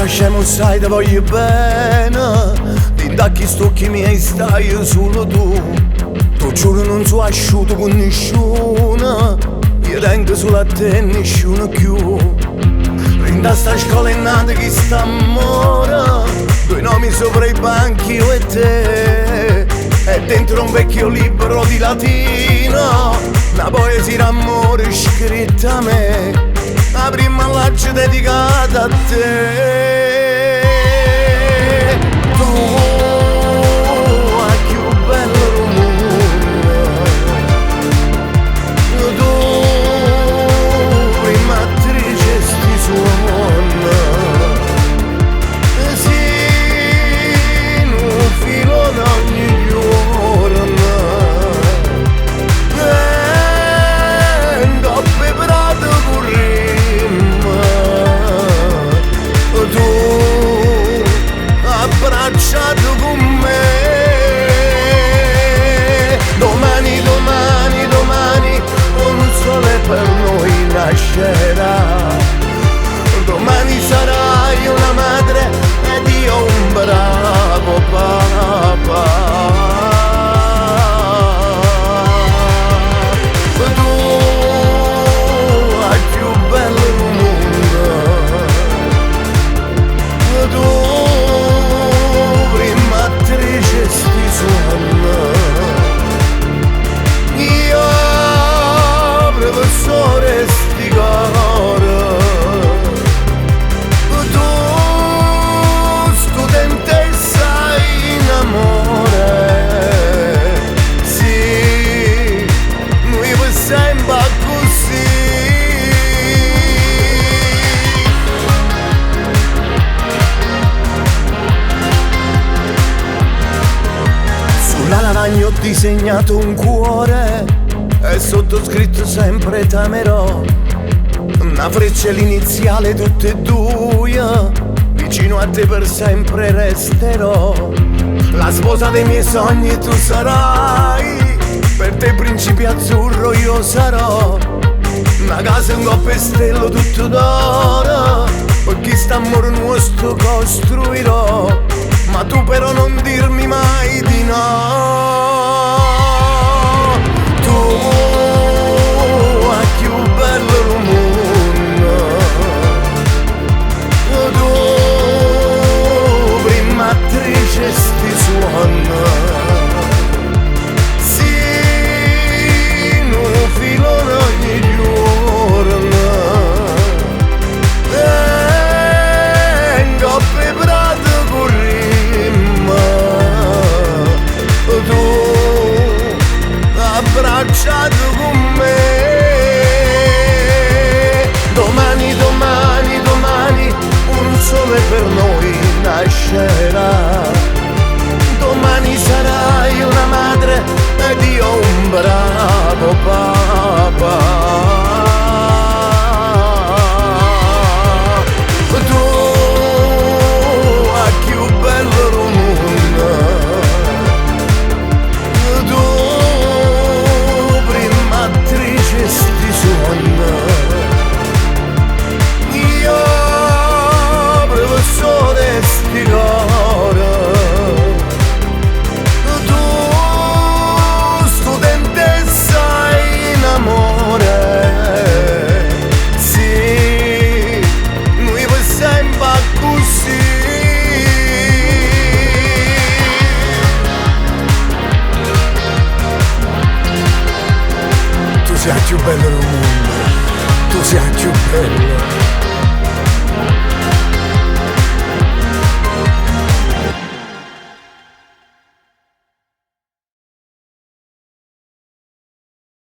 faccia scemo, sai, te voglio bene. D'indacchi stocchi miei stai solo tu. Tu giuro non so asciutto con nessuno. Io tengo solo a te e nessuno più. Rinda sta scuola è nata chi sta amore. Due nomi sopra i banchi, io e te. E dentro un vecchio libro di latino una poesia d'amore scritta a me. La prima laccia dedicata a te. Tu, a più bello del mondo. Tu, prima attrice sti suona. Sì, un filo d'ogni giorno. Doppe prato abbracciato con me. Domani, domani, domani un sole per noi nascerà. Domani sarai una madre ed io un bravo papà. Tu hai più bello del mondo. Tu sti suona. Io professore sti coro. Tu studentessa in amore. Sì, noi per sempre così. Sulla lavagna ho disegnato un cuore e sottoscritto sempre t'amerò. Una freccia l'iniziale tutte e due. Vicino a te per sempre resterò. La sposa dei miei sogni tu sarai. Per te principe azzurro io sarò. Una casa un coppestello tutto d'oro. Per chi sta amore nostro costruirò. Ma tu però non dirmi mai di no. Tu hai più bello del mondo. Tu prima attrice sti suona. Sì, un filo ogni giorno. Coppe prato corri. Tu abbracciato con me. Domani, domani, domani un sole per noi nascerà. Domani sarai una madre ed io un bravo papà. Tu hai più bello del mondo. Tu prima attrice sti suona. Io professore sti coro. Tu studentessa in amore. Sì, noi per sempre così. Tu sei più bello del mondo, tu sei più bello.